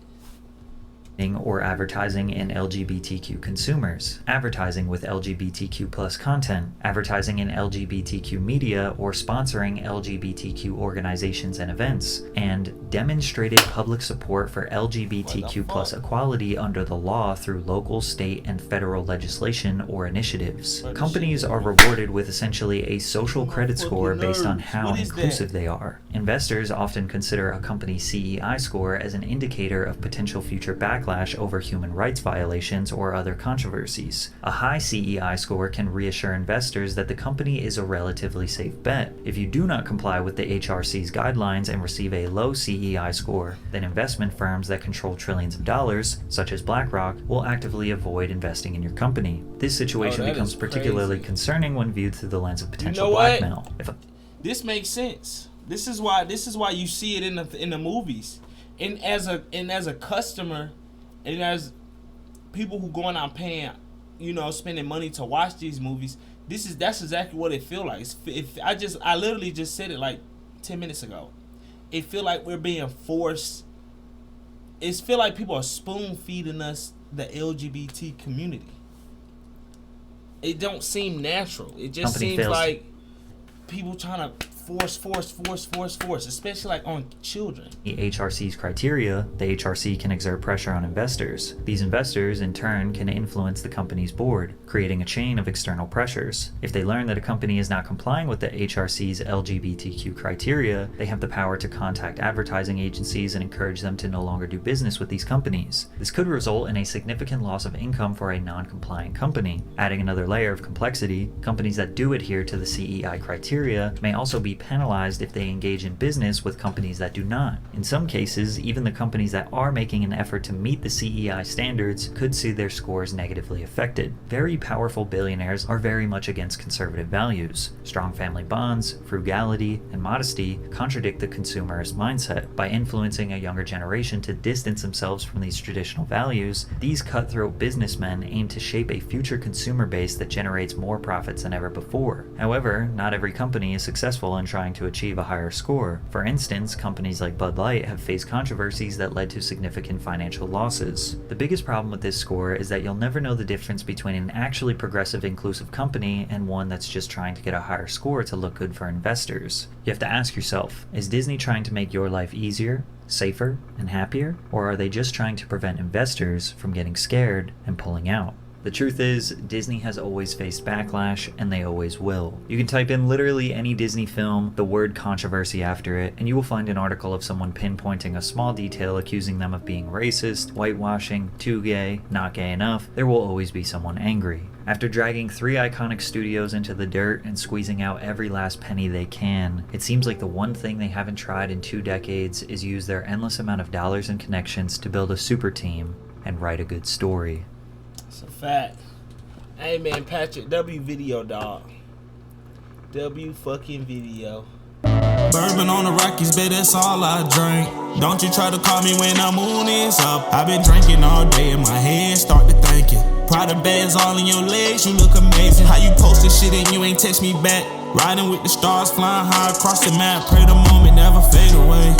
or advertising in LGBTQ consumers, advertising with LGBTQ+ content, advertising in LGBTQ media or sponsoring LGBTQ organizations and events, and demonstrated public support for LGBTQ+ equality under the law through local, state, and federal legislation or initiatives. Companies are rewarded with essentially a social credit score based on how inclusive they are. Investors often consider a company's CEI score as an indicator of potential future backlash over human rights violations or other controversies. A high CEI score can reassure investors that the company is a relatively safe bet. If you do not comply with the HRC's guidelines and receive a low CEI score, then investment firms that control trillions of dollars, such as BlackRock, will actively avoid investing in your company. This situation becomes particularly concerning when viewed through the lens of potential blackmail. This makes sense. This is why you see it in the movies. And as a customer, and as people who going out paying, spending money to watch these movies, that's exactly what it feel like. I literally just said it like 10 minutes ago. It feel like we're being forced. It feel like people are spoon feeding us the LGBT community. It don't seem natural. It just seems like people trying to force, especially like on children. The HRC's criteria, the HRC can exert pressure on investors. These investors, in turn, can influence the company's board, creating a chain of external pressures. If they learn that a company is not complying with the HRC's LGBTQ criteria, they have the power to contact advertising agencies and encourage them to no longer do business with these companies. This could result in a significant loss of income for a non-compliant company. Adding another layer of complexity, companies that do adhere to the CEI criteria may also be penalized if they engage in business with companies that do not. In some cases, even the companies that are making an effort to meet the CEI standards could see their scores negatively affected. Very powerful billionaires are very much against conservative values. Strong family bonds, frugality, and modesty contradict the consumerist mindset. By influencing a younger generation to distance themselves from these traditional values, these cutthroat businessmen aim to shape a future consumer base that generates more profits than ever before. However, not every company is successful in trying to achieve a higher score. For instance, companies like Bud Light have faced controversies that led to significant financial losses. The biggest problem with this score is that you'll never know the difference between an actually progressive, inclusive company and one that's just trying to get a higher score to look good for investors. You have to ask yourself, is Disney trying to make your life easier, safer, and happier? Or are they just trying to prevent investors from getting scared and pulling out? The truth is, Disney has always faced backlash, and they always will. You can type in literally any Disney film, the word controversy after it, and you will find an article of someone pinpointing a small detail accusing them of being racist, whitewashing, too gay, not gay enough. There will always be someone angry. After dragging 3 iconic studios into the dirt and squeezing out every last penny they can, it seems like the one thing they haven't tried in 2 decades is use their endless amount of dollars and connections to build a super team and write a good story. It's a fact. Hey man, Patrick, W video, dog. W fucking video. Bourbon on the Rockies, babe, that's all I drink. Don't you try to call me when the moon is up. I've been drinking all day and my head start to thinking. Prada bags all in your legs, you look amazing. How you post this shit and you ain't text me back. Riding with the stars, flying high across the map. Pray the moment never fade away.